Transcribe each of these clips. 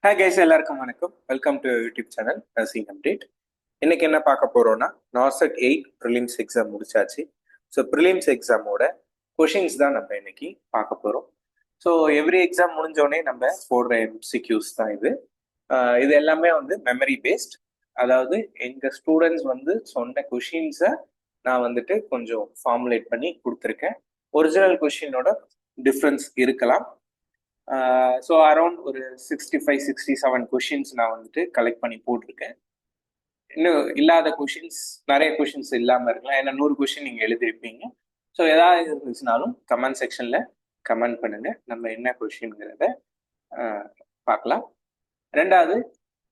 Hi guys, எல்லாருக்கும் வணக்கம். Welcome to YouTube channel nursing update. இன்னைக்கு என்ன பார்க்க போறோம்னா, நார்செட் 8 ப்ரிலிம்ஸ் எக்ஸாம் முடிச்சாச்சு. ஸோ ப்ரிலிம்ஸ் எக்ஸாமோட கொஷின்ஸ் தான் நம்ம இன்னைக்கு பார்க்க போறோம். ஸோ எவ்ரி எக்ஸாம் முடிஞ்சோடனே நம்ம போடுற எம்சிக்யூஸ் தான் இது. இது எல்லாமே வந்து மெமரி பேஸ்ட். அதாவது எங்க ஸ்டூடெண்ட்ஸ் வந்து சொன்ன கொஷின்ஸை நான் வந்துட்டு கொஞ்சம் ஃபார்முலேட் பண்ணி கொடுத்துருக்கேன். ஒரிஜினல் கொஷினோட டிஃப்ரென்ஸ் இருக்கலாம். ஸோ அரௌண்ட் ஒரு 65-67 கொஷின்ஸ் நான் வந்துட்டு கலெக்ட் பண்ணி போட்டிருக்கேன். இன்னும் இல்லாத கொஷின்ஸ், நிறைய கொஷின்ஸ் இல்லாமல் இருக்கலாம். ஏன்னா 100 கொஷின் நீங்கள் எழுதிருப்பீங்க. ஸோ ஏதாவது இருந்துச்சுனாலும் கமெண்ட் செக்ஷனில் கமெண்ட் பண்ணுங்க. நம்ம என்ன கொஷின்ங்கிறத பார்க்கலாம். ரெண்டாவது,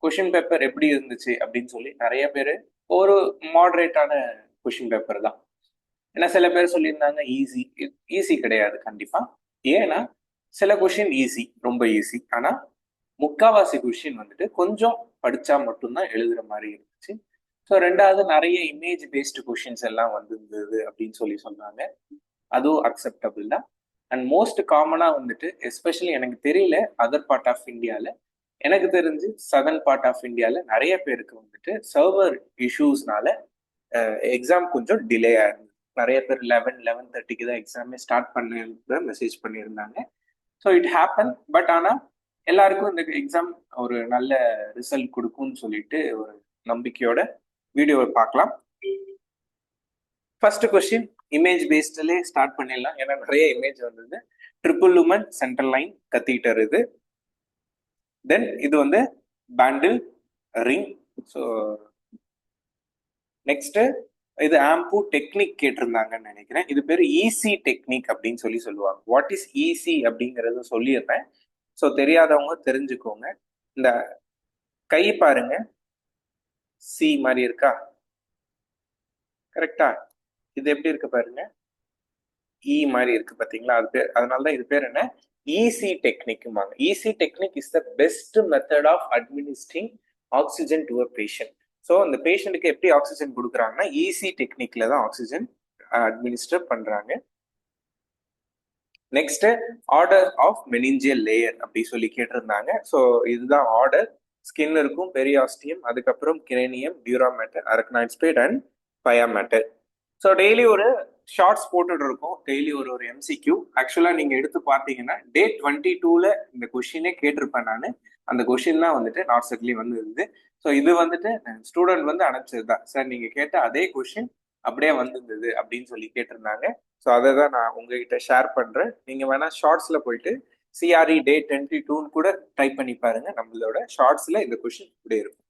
கொஷின் பேப்பர் எப்படி இருந்துச்சு அப்படின்னு சொல்லி நிறைய பேர் ஒரு மாடரேட்டான கொஷின் பேப்பர் தான். ஏன்னா சில பேர் சொல்லியிருந்தாங்க ஈஸி கிடையாது கண்டிப்பாக. ஏன்னா சில கொஷின் ஈஸி, ரொம்ப ஈஸி. ஆனா முக்காவாசி கொஷின் வந்துட்டு கொஞ்சம் படிச்சா மட்டும்தான் எழுதுற மாதிரி இருந்துச்சு. ஸோ ரெண்டாவது, நிறைய இமேஜ் பேஸ்டு கொஷின்ஸ் எல்லாம் வந்திருந்தது அப்படின்னு சொல்லி சொன்னாங்க. அதுவும் அக்செப்டபிள் தான். அண்ட் மோஸ்ட் காமனா வந்துட்டு, எஸ்பெஷலி எனக்கு தெரியல அதர் பார்ட் ஆஃப் இந்தியாவில், எனக்கு தெரிஞ்சு சதர்ன் பார்ட் ஆஃப் இந்தியாவில் நிறைய பேருக்கு வந்துட்டு சர்வர் இஷ்யூஸ்னால எக்ஸாம் கொஞ்சம் டிலே ஆயிருந்தது. நிறைய பேர் 11-11:30 தான் எக்ஸாமே ஸ்டார்ட் பண்ண மெசேஜ் பண்ணியிருந்தாங்க. So it happen. பட் ஆனால் எல்லாருக்கும் இந்த எக்ஸாம் ஒரு நல்ல ரிசல்ட் கொடுக்கும்னு சொல்லிட்டு ஒரு நம்பிக்கையோட வீடியோவை பார்க்கலாம். ஃபர்ஸ்ட் கொஸ்டின் இமேஜ் பேஸ்ட்லே ஸ்டார்ட் பண்ணிடலாம். ஏன்னா நிறைய இமேஜ் வந்தது. ட்ரிபிள் லுமன் சென்ட்ரல் லைன் கத்தீட்டர் இது. தென் இது வந்து பேண்டில் ரிங். ஸோ நெக்ஸ்ட் இது ஆம்பு டெக்னிக் கேட்டிருந்தாங்கன்னு நினைக்கிறேன். இது பேர் ஈசி டெக்னிக் அப்படின்னு சொல்லி சொல்லுவாங்க. வாட் இஸ் ஈசி அப்படிங்கறத சொல்லிடுறேன். ஸோ தெரியாதவங்க தெரிஞ்சுக்கோங்க. இந்த கை பாருங்க, சி மாதிரி இருக்கா? கரெக்டா? இது எப்படி இருக்கு பாருங்க, இ மாதிரி இருக்கு பாத்தீங்களா? அது பேர், அதனாலதான் இது பேர் என்ன, ஈசி டெக்னிக்குமாங்க. EC technique is the best method of administering oxygen to a patient. So அந்த பேஷண்ட்டுக்கு எப்படி ஆக்சிஜன் கொடுக்குறாங்கன்னா ஈசி டெக்னிக்ல தான் ஆக்சிஜன் அட்மினிஸ்டர் பண்றாங்க. Next, order of meningeal layer அப்படி சொல்லி கேட்டிருந்தாங்க. ஸோ இதுதான் ஆர்டர். ஸ்கின் இருக்கும், பெரியாஸ்டியம், அதுக்கப்புறம் cranium, dura mater, arachnoid space and pia mater. So daily ஒரு ஷார்ட்ஸ் போட்டுட்டு இருக்கோம், டெய்லி ஒரு ஒரு எம்சிக்யூ. ஆக்சுவலா நீங்க எடுத்து பார்த்தீங்கன்னா டே 22ல இந்த கொஸ்டினே கேட்டிருப்பேன் நான். அந்த கொஸ்டின் தான் வந்துட்டு நார்செட்லி வந்து இருந்து. ஸோ இது வந்துட்டு ஸ்டூடெண்ட் வந்து அனுப்பிச்சது தான். சார் நீங்க கேட்ட அதே கொஸ்டின் அப்படியே வந்திருந்தது அப்படின்னு சொல்லி கேட்டிருந்தாங்க. ஸோ அதை தான் நான் உங்ககிட்ட ஷேர் பண்றேன். நீங்க வேணா ஷார்ட்ஸ்ல போயிட்டு சிஆர்இ டே 22 கூட டைப் பண்ணி பாருங்க. நம்மளோட ஷார்ட்ஸ்ல இந்த கொஸ்டின் இப்படியே இருக்கும்.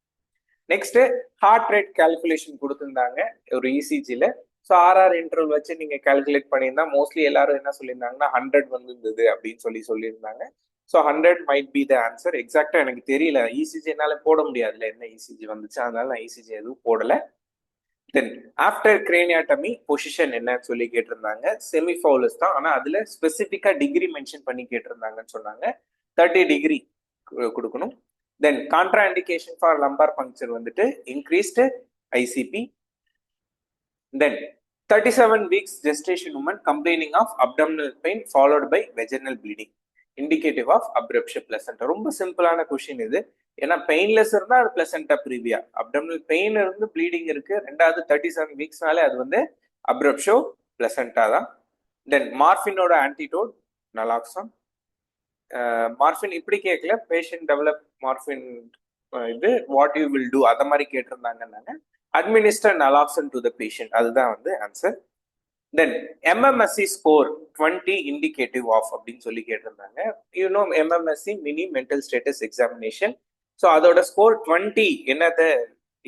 நெக்ஸ்ட், ஹார்ட் ரேட் கால்குலேஷன் கொடுத்துருந்தாங்க ஒரு இசிஜில. ஸோ ஆர்ஆர் இன்டர்வல் வச்சு நீங்க கால்குலேட் பண்ணியிருந்தா மோஸ்ட்லி எல்லாரும் என்ன சொல்லியிருந்தாங்கன்னா 100 வந்திருந்தது அப்படின்னு சொல்லியிருந்தாங்க. So 100 might be the answer. எக்ஸாக்டா எனக்கு தெரியல, இசிஜி என்னால போட முடியாதுல என்ன இசிஜி வந்துச்சு, அதனால நான் இசிஜி எதுவும் போடல. தென் ஆஃப்டர் கிரேனியாட்டமி பொசிஷன் என்னன்னு சொல்லி கேட்டிருந்தாங்க. செமிஃபவுலஸ் தான், ஆனா அதுல ஸ்பெசிபிக்கா டிகிரி மென்ஷன் பண்ணி கேட்டிருந்தாங்கன்னு சொன்னாங்க. 30 டிகிரி கொடுக்கணும். Then contraindication for lumbar puncture வந்துட்டு increased ICP. Then 37 weeks gestation woman complaining of abdominal pain followed by vaginal bleeding indicative of abruptio placenta. ரொம்ப சிம்பிளான கொஸ்டின் இது. ஏன்னா பெயின்லெஸ் இருந்தா அது பிளசண்டா ப்ரீவியா, அப்டமினல் பெயின் இருந்து ப்ளீடிங் இருக்கு, ரெண்டாவது 37 வீக்ஸ்னாலே அது வந்து அப்ரப்ஷோ பிளசண்டா தான். தென் மார்பினோட ஆன்டிடோட் நலாக்சான். மார்பின் இப்படி கேட்கல, பேஷண்ட் டெவலப் மார்பின் இது வாட் யூ வில் டூ அத மாதிரி கேட்டிருந்தாங்கன்னாங்க. Administer naloxone to the patient, அதுதான் வந்து answer. Then MMSE score 20 indicative of அப்படின்னு சொல்லி கேட்டிருந்தாங்க. You know MMSE mini mental status examination. So அதோட ஸ்கோர் 20 என்னத்தை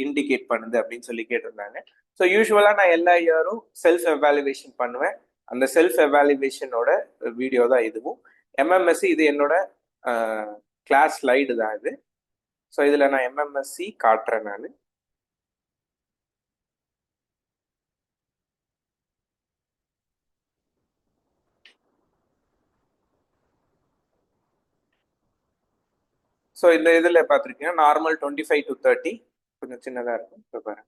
இண்டிகேட் பண்ணுது அப்படின்னு சொல்லி கேட்டிருந்தாங்க. ஸோ யூஸ்வலா நான் எல்லா இயரும் செல்ஃப் எவாலுவேஷன் பண்ணுவேன். அந்த செல்ஃப் எவாலுவேஷனோட வீடியோ தான் இதுவும். MMSE இது என்னோட கிளாஸ் ஸ்லைடு தான் இது. ஸோ இதுல நான் MMSE காட்டுறேன் நான். ஸோ இந்த இதில் பார்த்துருக்கீங்கன்னா நார்மல் 25 to 30, கொஞ்சம் சின்னதாக இருக்கும். இப்போ பாருங்க,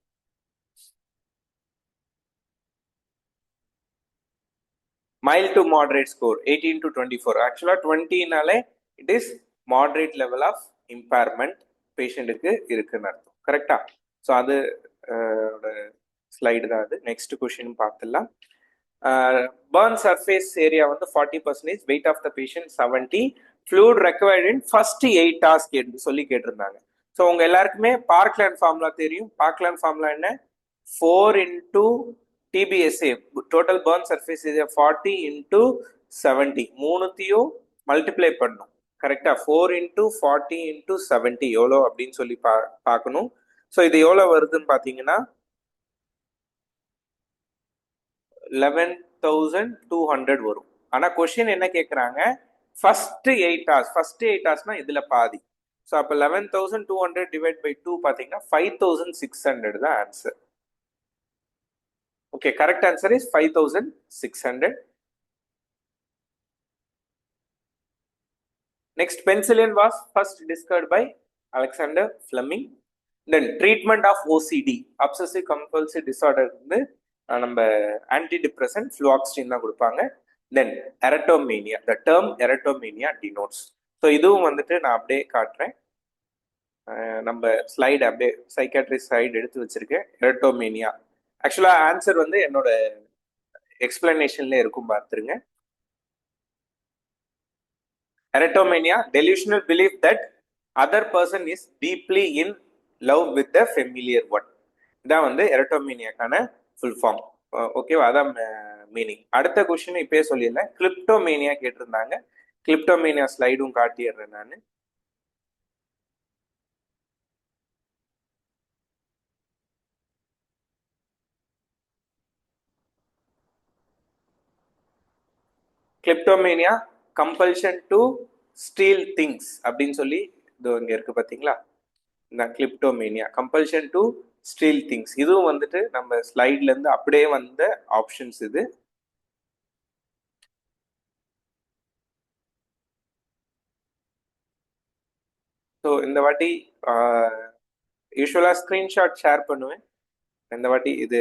mild to moderate score 18 to 24. ஆக்சுவலாக 20னாலே it is moderate level of impairment பேஷண்ட்டுக்கு இருக்குன்னு அர்த்தம். கரெக்டா? ஸோ அது ஸ்லைடு தான் அது. நெக்ஸ்ட் கொஷின் பார்த்துடலாம். burn surface area வந்து 40%, weight of the patient 70, fluid required in first 8 hours சொல்லி கேட்டிருந்தாங்க. ஸோ உங்க எல்லாருக்குமே பார்க்லேண்ட் ஃபார்முலா தெரியும். பார்க்லேண்ட் ஃபார்முலா என்ன? 4 into TBSA, total burn surface area 40 into 70, மூணுத்தையும் மல்டிப்ளை பண்ணும். கரெக்டா? 4 into 40 into 70 எவ்வளோ அப்படின்னு சொல்லி பார்க்கணும். ஸோ இது எவ்வளோ வருதுன்னு பார்த்தீங்கன்னா 11,200 வரும். ஆனா கொஸ்டின் என்ன கேட்குறாங்க? ஃபர்ஸ்ட் 8 hours, ஃபர்ஸ்ட் 8 ஹவர்ஸ்னா இதுல பாதி. ஸோ அப்போ 11,200 டிவைட் பை 2 பார்த்தீங்கன்னா 5,600 தான் answer. Okay, correct answer is 5,600. Next, penicillin was first discovered by Alexander Fleming. Then treatment of OCD, obsessive compulsive disorder, நம்ம antidepressant fluoxetine தான் கொடுப்பாங்க. Then erotomania, the term erotomania denotes. So இதுவும் வந்துட்டு நான் அப்படியே காட்டுறேன். நம்ம ஸ்லைடு அப்படியே சைக்காட்ரி ஸ்லைடு எடுத்து வச்சிருக்கேன். எரட்டோமேனியா ஆக்சுவலா ஆன்சர் வந்து என்னோட எக்ஸ்பிளனேஷன்ல இருக்கும், பார்த்துருங்க. Erotomania, delusional belief that other person is deeply in love with the familiar one. இதான் வந்து எரட்டோமேனியாக்கான ஃபுல் ஃபார்ம். ஓகேவா? அதான் மீனிங். அடுத்த கொஸ்டின் இப்பயே சொல்லிடல. கிளிப்டோமேனியா கேட்டிருந்தாங்க. கிளிப்டோமேனியா ஸ்லைடும் காட்டிடுறேன் நான். கிளிப்டோமேனியா கம்பல்ஷன் டு ஸ்டீல் திங்ஸ் அப்படின்னு சொல்லி இதோ இங்க இருக்கு பாத்தீங்களா? இந்த கிளிப்டோமேனியா கம்பல்ஷன் டு ஸ்டீல் திங்ஸ், இதுவும் வந்துட்டு நம்ம ஸ்லைட்ல இருந்து அப்படியே வந்த ஆப்ஷன்ஸ் இது. ஸோ இந்த வாட்டி யூஸ்வலா ஸ்கிரீன்ஷாட் ஷேர் பண்ணுவேன். இந்த வாட்டி இது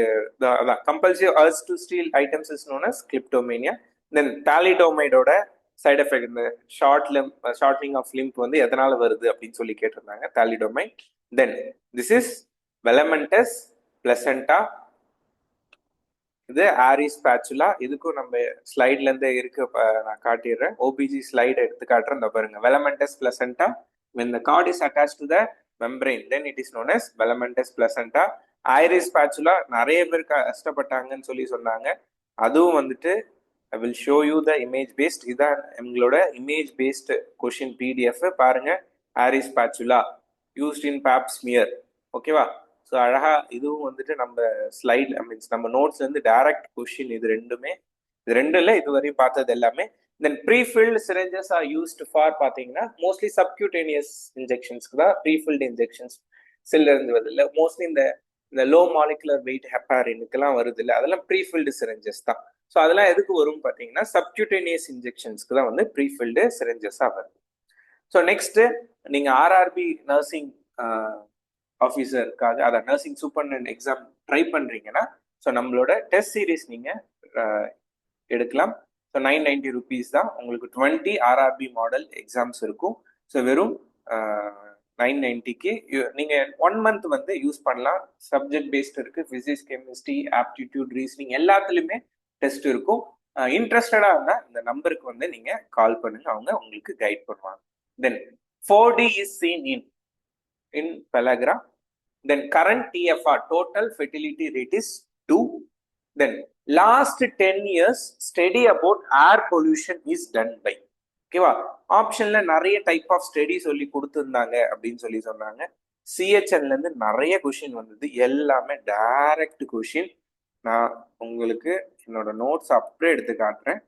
அதான் compulsive urge to steal items is known as kleptomania. Then தாலிடோமைடோட சைட் எஃபெக்ட், இந்த ஷார்ட்னிங் ஆஃப் லிம்ப் வந்து எதனால வருது அப்படின்னு சொல்லி கேட்டிருந்தாங்க. தாலிடோமைட். தென் திஸ் இஸ் வெலமெண்டஸ் பிளசண்டா, இது ஆரிஸ் பேச்சுலா. இதுக்கும் நம்ம ஸ்லைட்ல இருந்து இருக்கு, நான் காட்டிடுறேன். ஓபிஜி ஸ்லைட் எடுத்து காட்டுறேன். இந்த பாருங்க, வெலமெண்டஸ் பிளசண்டா. when the cord is attached to the membrane then it is known as velamentous placenta. Ayre's spatula நிறைய பேர் கஷ்டப்பட்டாங்கன்னு சொல்லி சொன்னாங்க. அதுவும் வந்துட்டு I will show you the image based. இதான் எங்களோட இமேஜ் பேஸ்ட் கொஷின் பிடிஎஃப் பாருங்க. Ayre's spatula used in Pap smear. ஓகேவா? ஸோ அழகா இதுவும் வந்துட்டு நம்ம ஸ்லைட் மீன்ஸ் நம்ம நோட்ஸ்ல இருந்து டைரக்ட் கொஷின். இது ரெண்டுமே, இது ரெண்டும் இல்லை, இதுவரையும் பார்த்தது எல்லாமே. Then prefilled syringes are used for பார்த்தீங்கன்னா மோஸ்ட்லி சப்கியூட்டேனியஸ் இன்ஜெக்ஷன்ஸ்க்கு தான் ப்ரீஃபில்டு இன்ஜெக்ஷன்ஸ் சில்ல இருந்து வருது இல்லை. மோஸ்ட்லி இந்த லோ மாலிகுலர் வெயிட் ஹெப்பாரினுக்கெல்லாம் வருது இல்லை, அதெல்லாம் ப்ரீஃபில்டு சிரஞ்சஸ் தான். ஸோ அதெல்லாம் எதுக்கு வரும் பார்த்தீங்கன்னா சப்கியூட்டேனியஸ் இன்ஜெக்ஷன்ஸ்க்கு தான் வந்து ப்ரீஃபில்டு சிரஞ்சஸாக வருது. ஸோ நெக்ஸ்ட் நீங்கள் ஆர்ஆர்பி நர்சிங் ஆஃபீஸருக்காக, அதான் நர்சிங் சூப்பர்டென்ட் எக்ஸாம் ட்ரை பண்ணுறீங்கன்னா ஸோ நம்மளோட டெஸ்ட் சீரீஸ் நீங்கள் எடுக்கலாம். ஸோ 990 rupees தான். உங்களுக்கு 20 ஆர்ஆர்பி மாடல் எக்ஸாம்ஸ் இருக்கும். ஸோ வெறும் 990க்கு நீங்கள் 1 month வந்து யூஸ் பண்ணலாம். சப்ஜெக்ட் பேஸ்ட் இருக்குது, ஃபிசிக்ஸ், கெமிஸ்ட்ரி, ஆப்டிடியூட், ரீசனிங் எல்லாத்துலேயுமே டெஸ்ட் இருக்கும். இன்ட்ரெஸ்டடாக இருந்தால் இந்த நம்பருக்கு வந்து நீங்கள் கால் பண்ணுங்க, அவங்க உங்களுக்கு கைட் பண்ணுவாங்க. தென் 4D is seen in பெலக்ரா. Then current TFR, total fertility rate, is 2. Then last 10 years study about air pollution is done by. ஓகேவா? ஆப்ஷன்ல நிறைய டைப் ஆஃப் ஸ்டடி சொல்லி கொடுத்துருந்தாங்க அப்படின்னு சொல்லி சொன்னாங்க. சிஹெச்என்ல இருந்து நிறைய கொஷின் வந்தது, எல்லாமே டைரக்ட் கொஷின். நான் உங்களுக்கு என்னோட நோட்ஸ் அப்படியே எடுத்து காட்டுறேன்.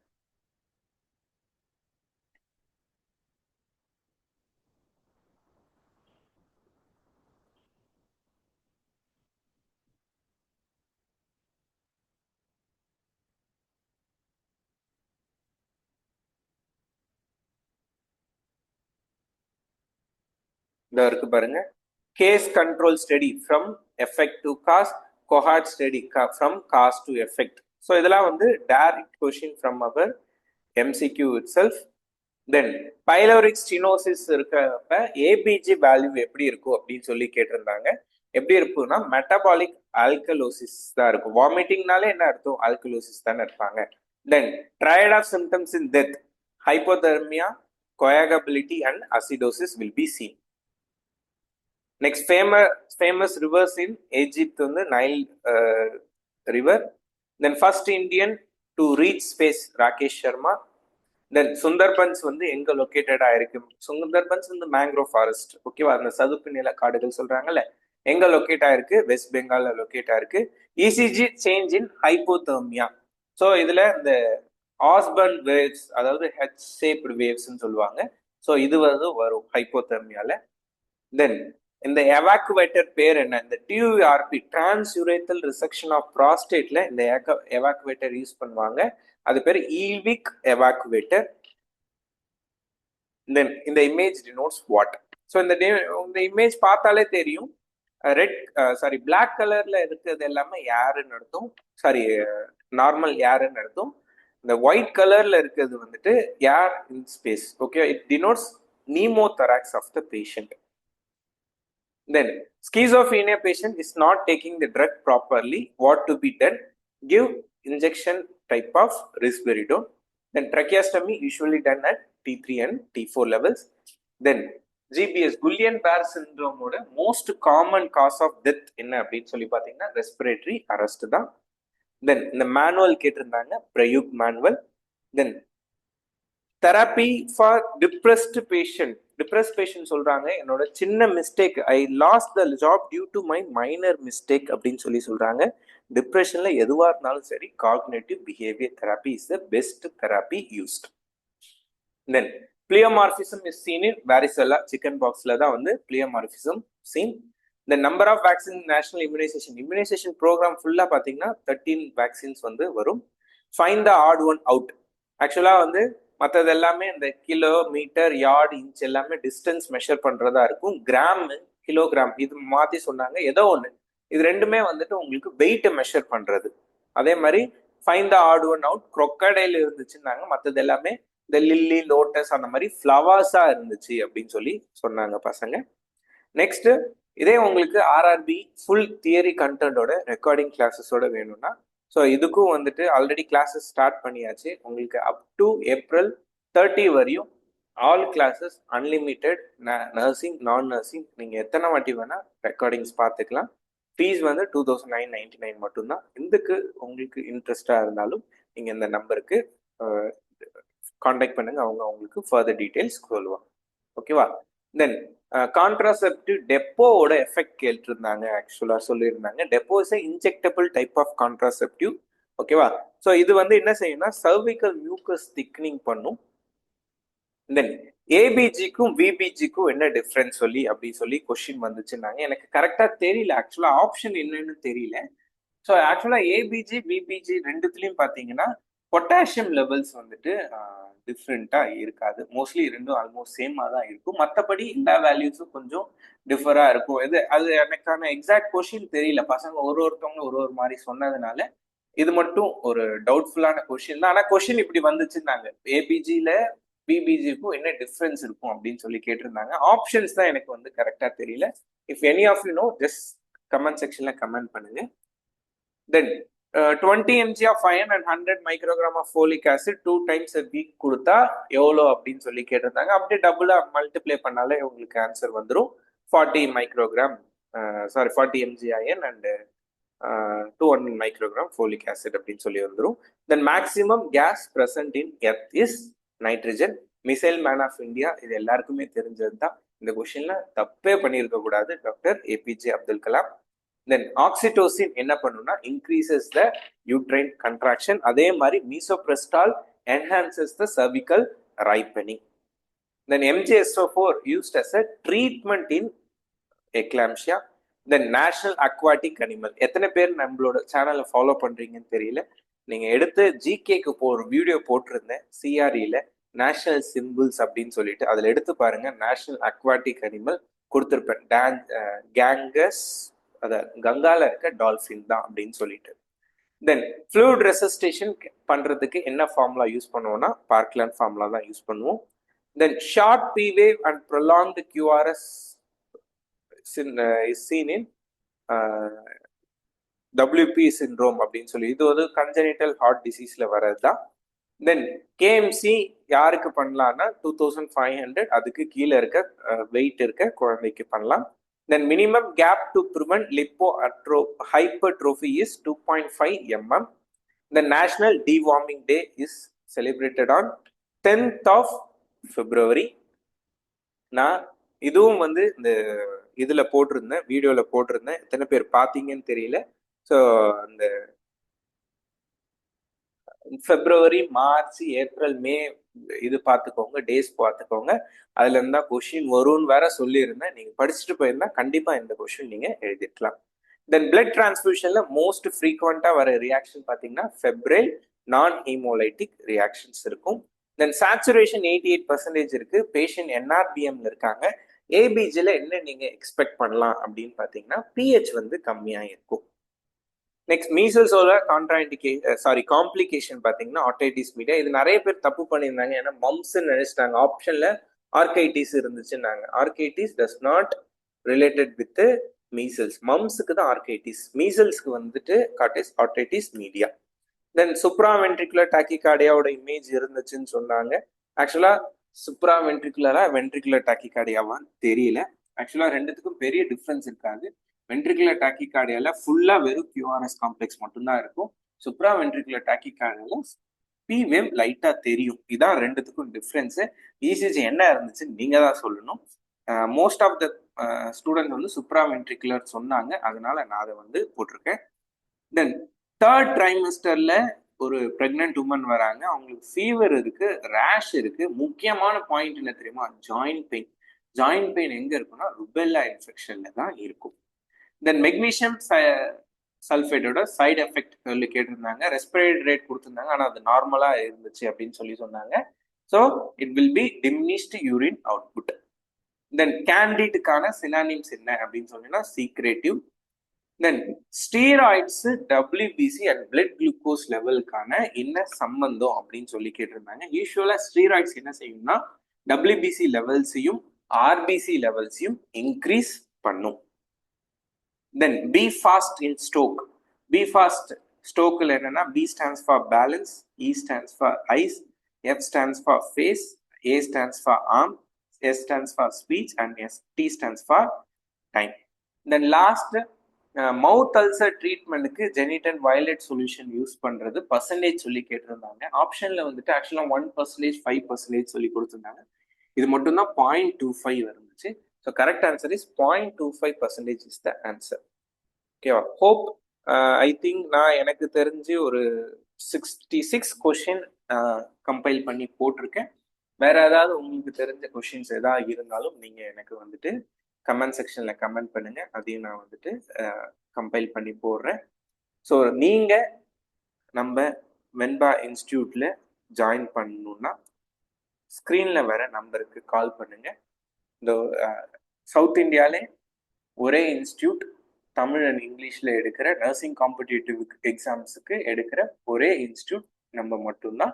இந்த இருக்கு பாருங்க, case control study from effect to cause, cohort study from cause to effect. So இதெல்லாம் வந்து direct question from our MCQ itself. Then pyloric stenosis இருக்கப்ப ஏபிஜி வேல்யூ எப்படி இருக்கும் அப்படின்னு சொல்லி கேட்டிருந்தாங்க. எப்படி இருக்கும்னா மெட்டபாலிக் ஆல்கலோசிஸ் தான் இருக்கும். வாமிட்டிங்னாலே என்ன அர்த்தம்? ஆல்கலோசிஸ் தானே இருப்பாங்க. Then triad of symptoms in death, hypothermia, coagulability and acidosis will be seen. Next famous rivers in Egypt வந்து Nile river. Then first Indian to reach space Rakesh Sharma. Then Sundarbans வந்து எங்க located ஆயிருக்கு? சுந்தர்பன்ஸ் வந்து mangrove forest, ஓகேவா? அந்த சதுப்பு நில காடுகள் சொல்றாங்கல்ல, எங்க லொக்கேட் ஆயிருக்கு? வெஸ்ட் பெங்கால்ல லொக்கேட் ஆயிருக்கு. ECG change in hypothermia. So இதுல இந்த ஆஸ்பர்ன் வேவ்ஸ், அதாவது ஹெச் ஷேப்டு வேவ்ஸ்ன்னு சொல்லுவாங்க. ஸோ இது வந்து வரும் ஹைப்போதெர்மியால. தென் இந்த எவாக்குவேட்டர் பேர் என்ன? இந்த டியூஆர்பி, டிரான்ஸ்யூரேத்தல் ரிசெக்ஷன் ஆஃப் ப்ராஸ்டேட்ல இந்த எவாக்குவேட்டர் யூஸ் பண்ணுவாங்க. அது பேர் ஈல்விக் எவாக்குவேட்டர். தென் இந்த இமேஜ் டினோட்ஸ் வாட்? ஸோ இந்த இமேஜ் பார்த்தாலே தெரியும், ரெட் பிளாக் கலர்ல இருக்கிறது எல்லாமே ஏர்ன்னு அர்த்தம், நார்மல் ஏர்ன்னு அர்த்தம். இந்த ஒயிட் கலர்ல இருக்கிறது வந்துட்டு air in space, okay? It denotes pneumothorax of the patient. Then schizophrenia patient is not taking the drug properly. What to be done? Give injection type of risperidone. Then tracheostomy usually done at T3 and T4 levels. Then GBS, Guillain-Barré syndrome ஓட most common cause of death என்ன அப்படின்னு சொல்லி பார்த்தீங்கன்னா respiratory arrest தான். Then இந்த manual கேட்டிருந்தாங்க, Prayug manual. Then therapy for depressed patient. Depress patient சொல்றாங்க, என்னோட சின்ன mistake, I lost the job due to my minor mistake அப்படின்னு சொல்லி சொல்றாங்க. டிப்ரெஷன்ல எதுவா இருந்தாலும் சரி, cognitive behaviour therapy is the best therapy used. Then pleomorphism is seen in varicella, chicken பாக்ஸ்ல தான் வந்து பிளியோமார்பிசம் சீன். இந்த number of vaccine, national immunisation programme ஃபுல்லா பாத்தீங்கன்னா 13 வேக்சின்ஸ் வந்து வரும். Find the odd one out. ஆக்சுவலா வந்து மற்றது எல்லாமே இந்த கிலோ, மீட்டர், யார்டு, இன்ச் எல்லாமே டிஸ்டன்ஸ் மெஷர் பண்றதா இருக்கும். கிராம், கிலோகிராம் இது மாத்தி சொன்னாங்க, ஏதோ ஒன்று. இது ரெண்டுமே வந்துட்டு உங்களுக்கு வெயிட்டை மெஷர் பண்றது. அதே மாதிரி find the odd one out, crocodile இருந்துச்சுன்னாங்க, மற்றது எல்லாமே இந்த லில்லி, லோட்டஸ் அந்த மாதிரி ஃப்ளவர்ஸா இருந்துச்சு அப்படின்னு சொல்லி சொன்னாங்க பசங்க. நெக்ஸ்ட், இதே உங்களுக்கு ஆர்ஆர்பி ஃபுல் தியரி கண்டென்ட்டோட ரெக்கார்டிங் கிளாஸஸோட வேணும்னா, ஸோ இதுக்கும் வந்துட்டு ஆல்ரெடி கிளாஸஸ் ஸ்டார்ட் பண்ணியாச்சு. உங்களுக்கு அப் டு April 30 வரையும் ஆல் கிளாஸஸ் அன்லிமிட்டெட், நர்சிங், நான் நர்சிங், நீங்கள் எத்தனை வாட்டி வேணால் ரெக்கார்டிங்ஸ் பார்த்துக்கலாம். ஃபீஸ் வந்து 2999 மட்டும்தான். இதுக்கு உங்களுக்கு இன்ட்ரெஸ்டாக இருந்தாலும் நீங்கள் இந்த நம்பருக்கு கான்டாக்ட் பண்ணுங்க, அவங்க உங்களுக்கு ஃபர்தர் டீட்டெயில்ஸ் சொல்லுவாங்க, ஓகேவா? தென் கான்ட்ராசெப்டிவ் டெப்போவோட எஃபெக்ட் கேட்டிருந்தாங்க, ஆக்சுவலா சொல்லியிருந்தாங்க. Depo is injectable type of contraceptive, ஓகேவா? ஸோ இது வந்து என்ன செய்யும்னா சர்விக்கல் மியூக்கஸ் திக்னிங் பண்ணும். தென் ஏபிஜிக்கும் விபிஜிக்கும் என்ன டிஃப்ரென்ஸ் அப்படின்னு சொல்லி கொஸ்டின் வந்துச்சுன்னாங்க. எனக்கு கரெக்டா தெரியல, ஆக்சுவலா ஆப்ஷன் என்னன்னு தெரியல. ஸோ ஆக்சுவலா ஏபிஜி விபிஜி ரெண்டுத்துலயும் பாத்தீங்கன்னா பொட்டாசியம் லெவல்ஸ் வந்துட்டு டிஃப்ரெண்டா இருக்காது. மோஸ்ட்லி ரெண்டும் ஆல்மோஸ்ட் சேமா தான் இருக்கும். மற்றபடி எல்லா வேல்யூஸும் கொஞ்சம் டிஃபரா இருக்கும். அது எனக்கான எக்ஸாக்ட் கொஸ்டின் தெரியல, பசங்க ஒருத்தவங்க ஒரு மாதிரி சொன்னதுனால இது மட்டும் ஒரு டவுட்ஃபுல்லான கொஸ்டின் தான். ஆனா கொஸ்டின் இப்படி வந்துச்சுன்னாங்க, ஏபிஜில பிபிஜிக்கும் என்ன டிஃபரன்ஸ் இருக்கும் அப்படின்னு சொல்லி கேட்டிருந்தாங்க. ஆப்ஷன்ஸ் தான் எனக்கு வந்து கரெக்டா தெரியல. If any of you know, just comment செக்ஷன்ல கமெண்ட் பண்ணுங்க. Then 20 mg of iron and 100 microgram of folic acid 2 times a week கொடுத்தா எவ்வளோ அப்படின்னு சொல்லி கேட்டிருந்தாங்க. அப்படியே டபுளா மல்டிப்ளை பண்ணாலே உங்களுக்கு ஆன்சர் வந்துடும். 40 microgram 40 mg iron and 200 microgram folic acid அப்படின்னு சொல்லி வந்துடும். Then maximum gas present in earth is nitrogen. Missile man of India, இது எல்லாருக்குமே தெரிஞ்சது தான். இந்த கொஸ்டின்ல தப்பே பண்ணியிருக்க கூடாது, doctor APJ Abdul Kalam. Then oxytocin என்ன பண்ணுன்னா இன்க்ரீசஸ் த யூட்ரைன் கன்ட்ராக்ஷன். அதே மாதிரி misoprostol enhances the cervical ripening. Then MgSO4 used as a treatment in eclampsia. Then national aquatic animal. எத்தனை பேர் நம்மளோட சேனலை ஃபாலோ பண்றீங்கன்னு தெரியல. நீங்க எடுத்து ஜிகேக்கு ஒரு வீடியோ போட்டிருந்தேன் சிஆர்இல, நேஷனல் சிம்பிள்ஸ் அப்படின்னு சொல்லிட்டு, அதுல எடுத்து பாருங்க. நேஷனல் அக்வாட்டிக் அனிமல் கொடுத்துருப்பேன், கேங்கஸ், அத கங்கால இருக்க டால்ஃபின் தான் அப்படின்னு சொல்லிட்டு. தென் ஃப்ளூயிட் ரெசிஸ்டேஷன் பண்றதுக்கு என்ன ஃபார்முலா யூஸ் பண்ணுவோம்னா பார்க்லேண்ட் ஃபார்முலா தான் யூஸ் பண்ணுவோம். Then short P wave and prolonged QRS is seen in WP syndrome அப்படின்னு சொல்லி, இது ஒரு கன்ஜெனிட்டல் ஹார்ட் டிசீஸ்ல வர்றது தான். தென் கேஎம்சி யாருக்கு பண்ணலாம்னா 2500 அதுக்கு கீழே இருக்க வெயிட் இருக்க குழந்தைக்கு பண்ணலாம். Then minimum gap to prevent lipo hypertrophy is 2.5 mm. The National Deworming Day is celebrated on 10th of February. நான் இதுவும் வந்து இந்த இதில் போட்டிருந்தேன், வீடியோவில் போட்டிருந்தேன், எத்தனை பேர் பார்த்தீங்கன்னு தெரியல. ஸோ அந்த பிப்ரவரி, மார்ச், ஏப்ரல், மே இது பார்த்துக்கோங்க, டேஸ் பார்த்துக்கோங்க. அதுல இருந்தா கொஸ்டின் வரும்னு வேற சொல்லியிருந்தேன். நீங்க படிச்சுட்டு போயிருந்தா கண்டிப்பா இந்த கொஸ்டின் நீங்க எழுதிக்கலாம். தென் பிளட் டிரான்ஸ்ஃபியூஷன்ல மோஸ்ட் ஃப்ரீக்வெண்டா வர ரியாக்ஷன் பார்த்தீங்கன்னா ஃபெப்ரைல் நான் ஹீமோலைட்டிக் ரியாக்ஷன்ஸ் இருக்கும். தென் சேச்சுரேஷன் 88% இருக்கு. பேஷண்ட் என்ஆர்பிஎம்ல இருக்காங்க. ஏபிஜில என்ன நீங்க எக்ஸ்பெக்ட் பண்ணலாம் அப்படின்னு பார்த்தீங்கன்னா பிஹெச் வந்து கம்மியாக இருக்கும். நெக்ஸ்ட் மீசல்ஸோட காம்ப்ளிகேஷன் பார்த்தீங்கன்னா ஆர்டைட்டிஸ் மீடியா. இது நிறைய பேர் தப்பு பண்ணியிருந்தாங்க, ஏன்னா மம்ஸ்ன்னு நினைச்சிட்டாங்க. ஆப்ஷன்ல ஆர்கைட்டிஸ் இருந்துச்சுன்னாங்க. Orchitis does not related with measles. மம்ஸுக்கு தான் ஆர்கைட்டிஸ், மீசல்ஸ்க்கு வந்துட்டு otitis media. Then supraventricular டாக்கிகார்டியாவோட இமேஜ் இருந்துச்சுன்னு சொன்னாங்க. ஆக்சுவலா சுப்ரா வென்ட்ரிகுலரா வென்ட்ரிகுலர் டாக்கிகார்டியாவான்னு தெரியல. ஆக்சுவலா ரெண்டுத்துக்கும் பெரிய டிஃப்ரென்ஸ் இருக்காது. வென்ட்ரிகுலர் டாக்கிகார்டியால ஃபுல்லா வெறும் QRS காம்ப்ளெக்ஸ் மட்டும்தான் இருக்கும். சுப்ரா வென்ட்ரிகுலர் டாக்கிகார்டியால பி வேவ் லைட்டா தெரியும். இதான் ரெண்டுத்துக்கும் டிஃப்ரென்ஸ். இசிஜி என்ன இருந்துச்சு நீங்க தான் சொல்லணும். மோஸ்ட் ஆஃப் த ஸ்டூடெண்ட் வந்து சுப்ரா வென்ட்ரிகுலர் சொன்னாங்க, அதனால நான் அதை வந்து போட்டிருக்கேன். தென் தேர்ட் ட்ரைமஸ்டர்ல ஒரு பிரெக்னென்ட் உமன் வராங்க, அவங்களுக்கு ஃபீவர் இருக்கு, ரேஷ் இருக்கு. முக்கியமான பாயிண்ட் என்ன தெரியுமா? Joint pain. ஜாயிண்ட் பெயின் எங்க இருக்குன்னா ருபெல்லா இன்ஃபெக்ஷன்ல தான் இருக்கும். தென் மெக்னீஷியம் சல்ஃபேட்டோட சைடு எஃபெக்ட் சொல்லி கேட்டிருந்தாங்க. ரெஸ்பிரேட்டரி ரேட் கொடுத்துருந்தாங்க, ஆனால் அது நார்மலாக இருந்துச்சு அப்படின்னு சொல்லி சொன்னாங்க. So it will be diminished urine output. Then கேண்டிடுக்கான சினானிம்ஸ் என்ன அப்படின்னு சொன்னீங்கன்னா secretive. Then steroids WBC and blood glucose லெவலுக்கான என்ன சம்பந்தம் அப்படின்னு சொல்லி கேட்டிருந்தாங்க. யூஸ்வலா ஸ்டீராய்ட்ஸ் என்ன செய்யும்னா டபிள்யூபிசி லெவல்ஸையும் ஆர்பிசி லெவல்ஸையும் இன்க்ரீஸ் பண்ணும். Then B fast in stroke. B fast stroke என்னன்னா B stands for balance, E stands for eyes, F stands for face, A stands for arm, S stands for speech and T stands for time. Then last mouth ulcer ட்ரீட்மெண்ட்டுக்கு gentian violet solution use பண்றது percentage சொல்லி கேட்டிருந்தாங்க. ஆப்ஷன்ல வந்துட்டு ஆக்சுவலா 1%, 5% சொல்லி கொடுத்துருந்தாங்க. இது மட்டும்தான் 0.25 இருந்துச்சு. So correct answer is 0.25% is the answer. ஓகேவா? ஹோப் ஐ திங்க் நான் எனக்கு தெரிஞ்சு ஒரு 66 கொஷின் கம்பைல் பண்ணி போட்டிருக்கேன். வேற ஏதாவது உங்களுக்கு தெரிஞ்ச கொஷின்ஸ் ஏதாவது இருந்தாலும் நீங்க எனக்கு வந்துட்டு கமெண்ட் செக்ஷன்ல கமெண்ட் பண்ணுங்க, அதையும் நான் வந்துட்டு கம்பைல் பண்ணி போடுறேன். ஸோ நீங்க நம்ம வெண்பா இன்ஸ்டியூட்ல ஜாயின் பண்ணணும்னா ஸ்க்ரீன்ல வர நம்பருக்கு கால் பண்ணுங்க. இந்த சவுத் இந்தியாவிலே ஒரே இன்ஸ்டியூட் தமிழ் அண்ட் இங்கிலீஷ்ல எடுக்கிற நர்சிங் காம்படிட்டிவ் எக்ஸாம்ஸுக்கு எடுக்கிற ஒரே இன்ஸ்டியூட் நம்ம மட்டும்தான்.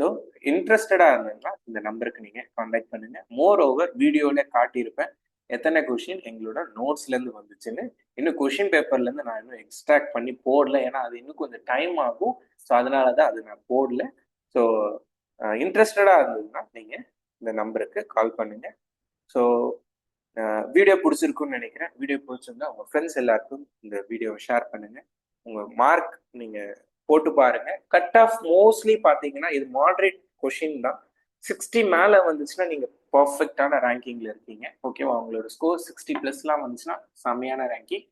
ஸோ இன்ட்ரெஸ்டடா இருந்தீங்கன்னா இந்த நம்பருக்கு நீங்க கான்டாக்ட் பண்ணுங்க. மோர் ஓவர் வீடியோல காட்டியிருப்பேன் எத்தனை கொஷின் எங்களோட நோட்ஸ்ல இருந்து வந்துச்சுன்னு. இன்னும் கொஷின் பேப்பர்ல இருந்து நான் இன்னும் எக்ஸ்ட்ராக்ட் பண்ணி போடல, ஏன்னா அது இன்னும் கொஞ்சம் டைம் ஆகும். ஸோ அதனாலதான் அது நான் போடல. ஸோ இன்ட்ரெஸ்டடா இருந்ததுன்னா நீங்க இந்த நம்பருக்கு கால் பண்ணுங்க. ஸோ வீடியோ பிடிச்சிருக்குன்னு நினைக்கிறேன். வீடியோ பிடிச்சிருந்தா உங்க ஃப்ரெண்ட்ஸ் எல்லாருக்கும் இந்த வீடியோவை ஷேர் பண்ணுங்க. உங்க மார்க் நீங்க போட்டு பாருங்க. கட் ஆஃப் மோஸ்ட்லி பாத்தீங்கன்னா இது மாடரேட் கொஷின் தான். 60 மேல வந்துச்சுன்னா நீங்க பர்ஃபெக்டான ரேங்கிங்ல இருக்கீங்க. ஓகேவா? உங்களோட ஸ்கோர் 60+ வந்துச்சுன்னா செம்மையான ரேங்கிங்.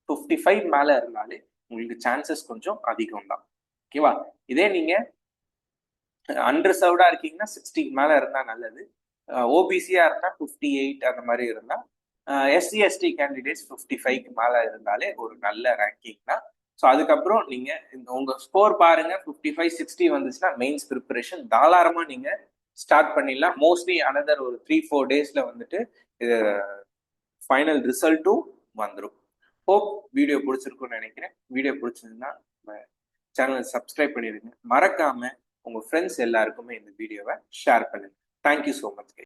55 மேல இருந்தாலே உங்களுக்கு சான்சஸ் கொஞ்சம் அதிகம் தான். ஓகேவா? இதே நீங்க அன்ரிசர்வ்டா இருக்கீங்கன்னா 60 மேல இருந்தா நல்லது. ஓபிசியா இருந்தா 58 அந்த மாதிரி இருந்தா, எஸ்சி எஸ்டி கேண்டிடேட்ஸ் 55க்கு மேல இருந்தாலே ஒரு நல்ல ரேங்கிங் தான். ஸோ அதுக்கப்புறம் நீங்க உங்க ஸ்கோர் பாருங்க, 55, 60 வந்துச்சுன்னா மெயின்ஸ் ப்ரிப்பரேஷன் தாராளமா நீங்க ஸ்டார்ட் பண்ணிடலாம். மோஸ்ட்லி அனதர் ஒரு 3-4 டேஸ்ல வந்துட்டு இது ஃபைனல் ரிசல்ட்டும் வந்துடும். ஹோப் வீடியோ பிடிச்சிருக்குன்னு நினைக்கிறேன். வீடியோ பிடிச்சிருந்தா சேனலை சப்ஸ்கிரைப் பண்ணிடுங்க. மறக்காம உங்க ஃப்ரெண்ட்ஸ் எல்லாருக்குமே இந்த வீடியோவை ஷேர் பண்ணுங்க. Thank you so much.